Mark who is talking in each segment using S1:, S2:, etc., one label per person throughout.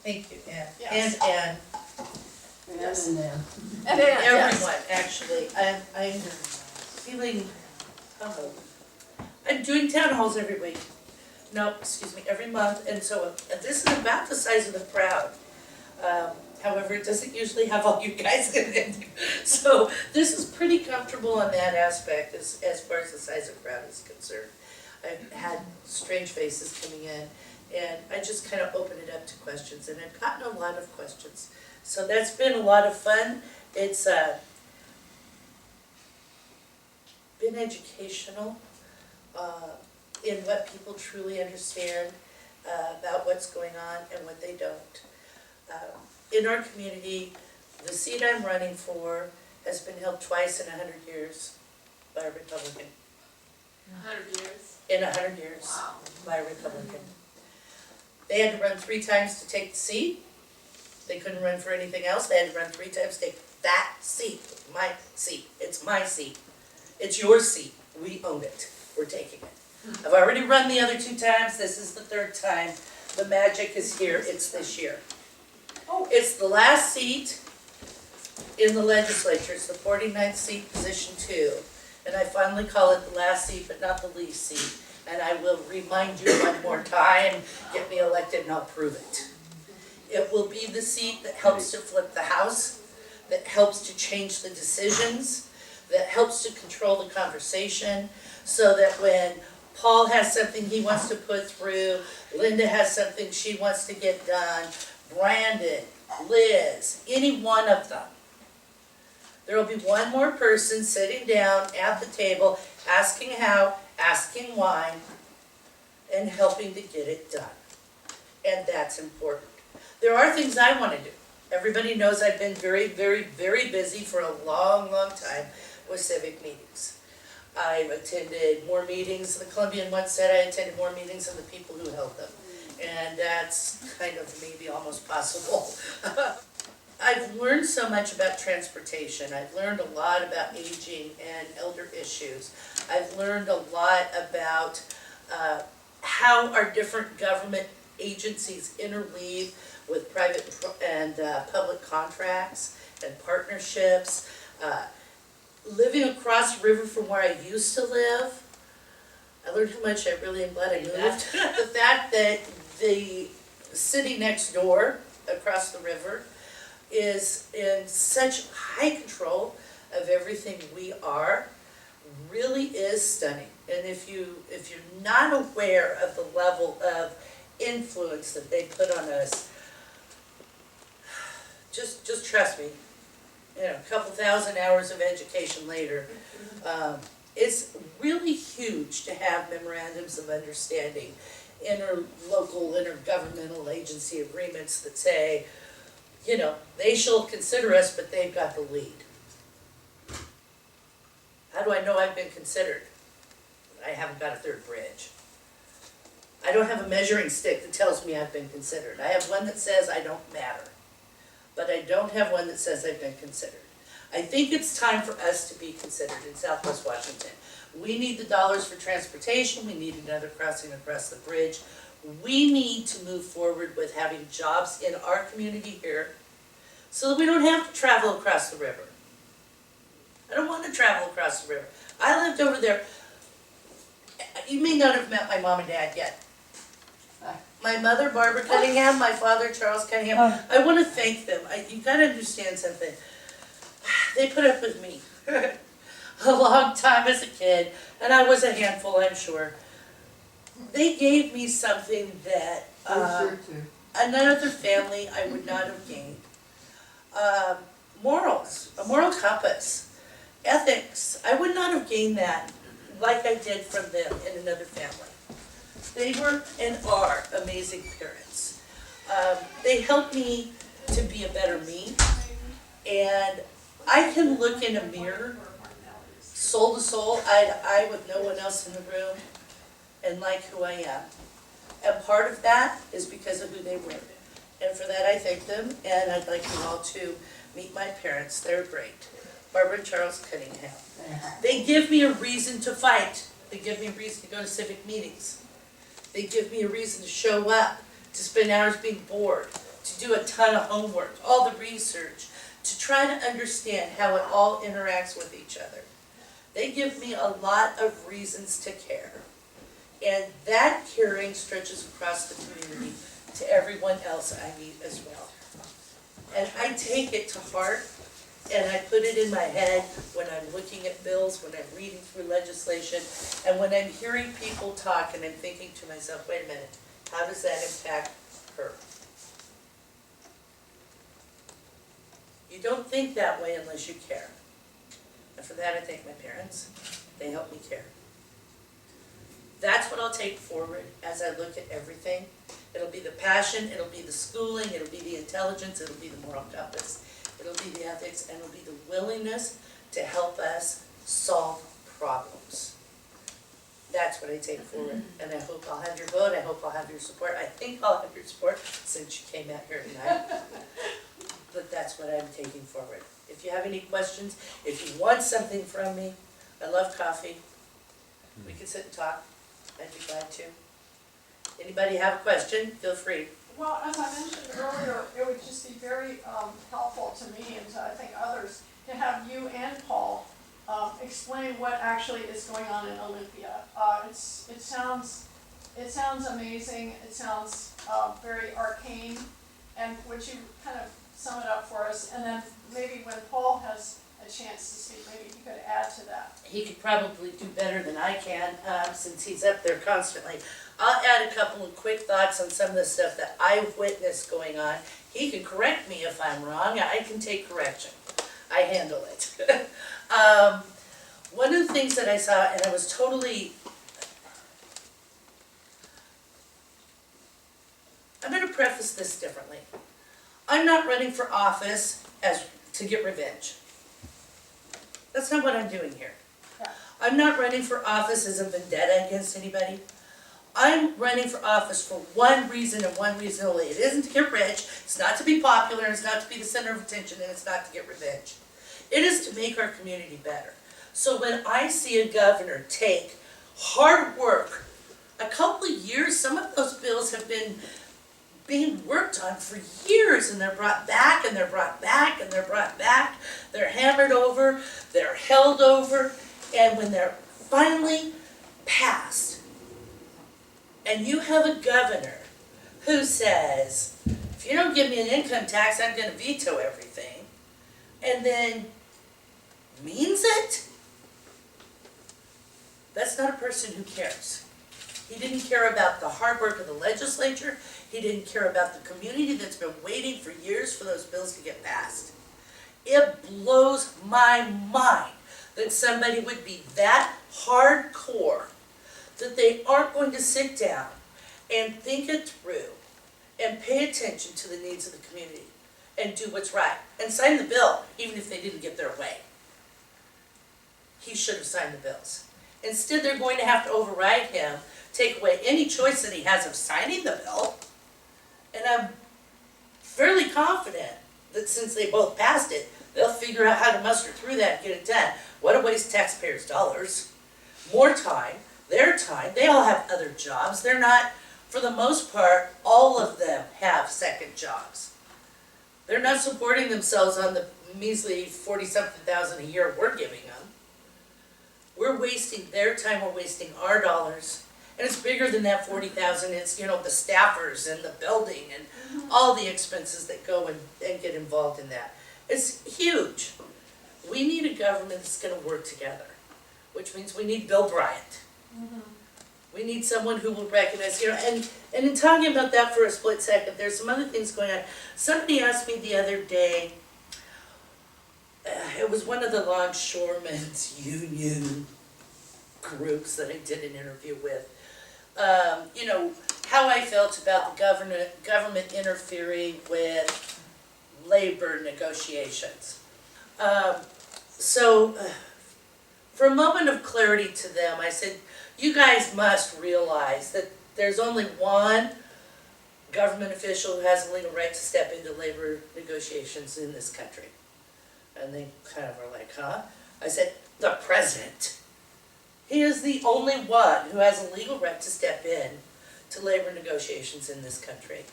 S1: Thank you, Ann.
S2: Yes.
S1: And Ann,
S2: Yes.
S3: And then,
S2: And then, yes.
S1: everyone, actually. I'm feeling humbled. I'm doing town halls every week. No, excuse me, every month, and so this is about the size of the crowd. However, it doesn't usually have all you guys in it. So this is pretty comfortable on that aspect as far as the size of the crowd is concerned. I've had strange faces coming in, and I just kind of open it up to questions, and I've gotten a lot of questions. So that's been a lot of fun. It's been educational in what people truly understand about what's going on and what they don't. In our community, the seat I'm running for has been held twice in 100 years by a Republican.
S2: 100 years.
S1: In 100 years
S2: Wow.
S1: by a Republican. They had to run 3 times to take the seat. They couldn't run for anything else. They had to run 3 times to take that seat. My seat. It's my seat. It's your seat. We own it. We're taking it. I've already run the other 2 times. This is the 3rd time. The magic is here. It's this year.
S2: Oh.
S1: It's the last seat in the legislature. It's the 49th seat, position 2. And I finally call it the last seat, but not the least seat. And I will remind you one more time, get me elected and I'll prove it. It will be the seat that helps to flip the House, that helps to change the decisions, that helps to control the conversation, so that when Paul has something he wants to put through, Linda has something she wants to get done, Brandon, Liz, any one of them, there will be one more person sitting down at the table, asking how, asking why, and helping to get it done. And that's important. There are things I want to do. Everybody knows I've been very, very, very busy for a long, long time with civic meetings. I've attended more meetings, the Columbian once said I attended more meetings than the people who held them. And that's kind of maybe almost possible. I've learned so much about transportation. I've learned a lot about aging and elder issues. I've learned a lot about how our different government agencies interweave with private and public contracts and partnerships. Living across the river from where I used to live, I learned how much I really am glad I moved. The fact that the city next door, across the river, is in such high control of everything we are, really is stunning. And if you're not aware of the level of influence that they put on us, just trust me. You know, a couple thousand hours of education later, it's really huge to have memorandums of understanding, interlocal, intergovernmental agency agreements that say, you know, they shall consider us, but they've got the lead. How do I know I've been considered? I haven't got a 3rd bridge. I don't have a measuring stick that tells me I've been considered. I have one that says I don't matter. But I don't have one that says I've been considered. I think it's time for us to be considered in Southwest Washington. We need the dollars for transportation. We need another crossing across the bridge. We need to move forward with having jobs in our community here so that we don't have to travel across the river. I don't want to travel across the river. I lived over there. You may not have met my mom and dad yet. My mother, Barbara Cunningham, my father, Charles Cunningham. I want to thank them. You got to understand something. They put up with me a long time as a kid, and I was a handful, I'm sure. They gave me something that another family I would not have gained. Morals, a moral compass, ethics. I would not have gained that like I did from them in another family. They were and are amazing parents. They helped me to be a better me, and I can look in a mirror, soul to soul, eye to eye with no one else in the room, and like who I am. And part of that is because of who they were. And for that I thank them, and I'd like you all to meet my parents. They're great. Barbara and Charles Cunningham. They give me a reason to fight. They give me a reason to go to civic meetings. They give me a reason to show up, to spend hours being bored, to do a ton of homework, all the research, to try to understand how it all interacts with each other. They give me a lot of reasons to care. And that caring stretches across the community to everyone else I meet as well. And I take it to heart, and I put it in my head when I'm looking at bills, when I'm reading through legislation, and when I'm hearing people talk and I'm thinking to myself, wait a minute, how does that impact her? You don't think that way unless you care. And for that I thank my parents. They helped me care. That's what I'll take forward as I look at everything. It'll be the passion, it'll be the schooling, it'll be the intelligence, it'll be the moral compass, it'll be the ethics, and it'll be the willingness to help us solve problems. That's what I take forward, and I hope I'll have your vote, I hope I'll have your support. I think I'll have your support since you came out here tonight. But that's what I'm taking forward. If you have any questions, if you want something from me, I love coffee. We can sit and talk. I'd be glad to. Anybody have a question? Feel free.
S3: Well, as I mentioned earlier, it would just be very helpful to me and to, I think, others, to have you and Paul explain what actually is going on in Olympia. It sounds amazing. It sounds very arcane. And would you kind of sum it up for us? And then maybe when Paul has a chance to speak, maybe he could add to that.
S1: He could probably do better than I can, since he's up there constantly. I'll add a couple of quick thoughts on some of the stuff that I've witnessed going on. He can correct me if I'm wrong. I can take correction. I handle it. One of the things that I saw, and I was totally... I'm going to preface this differently. I'm not running for office to get revenge. That's not what I'm doing here.
S3: Yeah.
S1: I'm not running for office as a vendetta against anybody. I'm running for office for one reason and one reason only. It isn't to get rich, it's not to be popular, it's not to be the center of attention, and it's not to get revenge. It is to make our community better. So when I see a governor take hard work, a couple of years, some of those bills have been being worked on for years, and they're brought back, and they're brought back, and they're brought back. They're hammered over, they're held over, and when they're finally passed, and you have a governor who says, if you don't give me an income tax, I'm going to veto everything, and then means it, that's not a person who cares. He didn't care about the hard work of the legislature. He didn't care about the community that's been waiting for years for those bills to get passed. It blows my mind that somebody would be that hardcore that they aren't going to sit down and think it through and pay attention to the needs of the community and do what's right and sign the bill even if they didn't get their way. He should have signed the bills. Instead, they're going to have to override him, take away any choice that he has of signing the bill. And I'm fairly confident that since they both passed it, they'll figure out how to muster through that and get it done. What a waste of taxpayers' dollars. More time, their time. They all have other jobs. They're not, for the most part, all of them have second jobs. They're not supporting themselves on the measly 40-something thousand a year we're giving them. We're wasting their time, we're wasting our dollars. And it's bigger than that 40,000. It's, the staffers and the building and all the expenses that go and get involved in that. It's huge. We need a government that's going to work together, which means we need Bill Bryant. Mm-hmm. We need someone who will recognize, and in talking about that for a split second, there's some other things going on. Somebody asked me the other day, it was one of the longshoremen's union groups that I did an interview with, how I felt about the government interfering with labor negotiations. For a moment of clarity to them, I said, you guys must realize that there's only one government official who has a legal right to step into labor negotiations in this country. And they kind of were like, huh? I said, the president. He is the only one who has a legal right to step in to labor negotiations in this country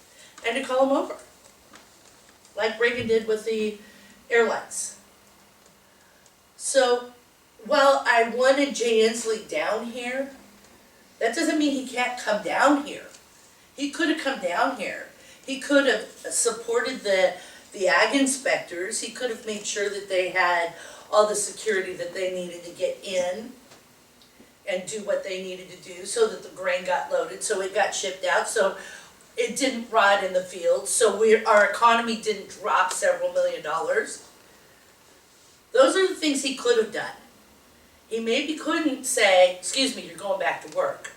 S1: and to call them over. like Reagan did with the airlines. So, while I wanted Jay Inslee down here, that doesn't mean he can't come down here. He could have come down here. He could have supported the ag inspectors. He could have made sure that they had all the security that they needed to get in and do what they needed to do so that the grain got loaded, so it got shipped out, so it didn't rot in the field, so our economy didn't drop several $1 million. Those are the things he could have done. He maybe couldn't say, excuse me, you're going back to work.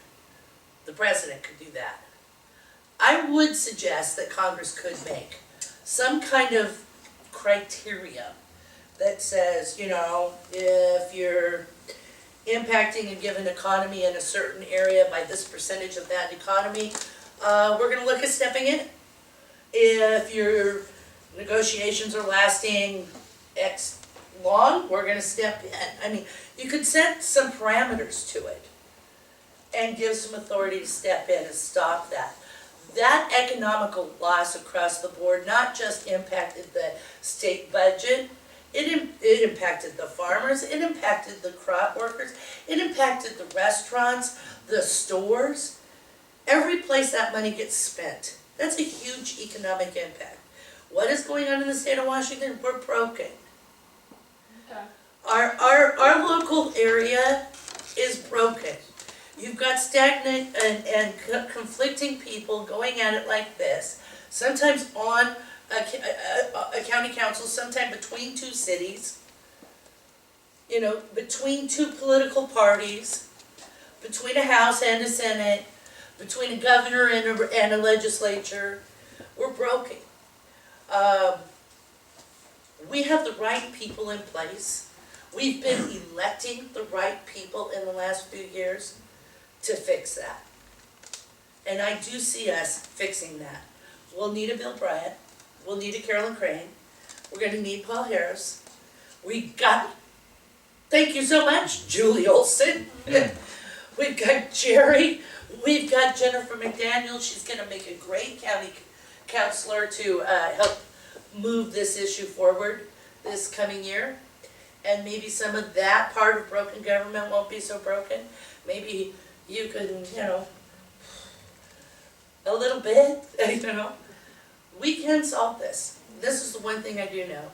S1: The president could do that. I would suggest that Congress could make some kind of criteria that says, you know, if you're impacting a given economy in a certain area by this percentage of that economy, we're gonna look at stepping in. If your negotiations are lasting X long, we're gonna step in. I mean, you could set some parameters to it and give some authority to step in and stop that. That economical loss across the board not just impacted the state budget, it impacted the farmers, it impacted the crop workers, it impacted the restaurants, the stores. Every place that money gets spent. That's a huge economic impact. What is going on in the state of Washington? We're broken.
S3: Okay.
S1: Our local area is broken. You've got stagnant and conflicting people going at it like this, sometimes on a county council, sometimes between two cities, you know, between two political parties, between a House and a Senate, between a governor and a legislature. We're broken. We have the right people in place. We've been electing the right people in the last few years to fix that. And I do see us fixing that. We'll need a Bill Bryant. We'll need a Carolyn Crain. We're gonna need Paul Harris. Thank you so much, Julie Olson. We've got Jerry. We've got Jennifer McDaniel. She's gonna make a great county counselor to help move this issue forward this coming year. And maybe some of that part of broken government won't be so broken. Maybe you could, you know, a little bit, you know. We can solve this. This is the one thing I do know.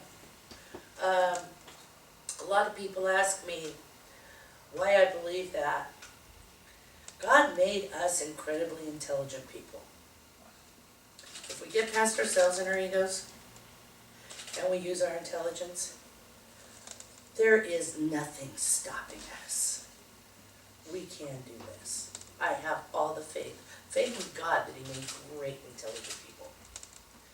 S1: A lot of people ask me why I believe that. God made us incredibly intelligent people. If we get past ourselves and our egos, and we use our intelligence, there is nothing stopping us. We can do this. I have all the faith in God that He made great intelligent people.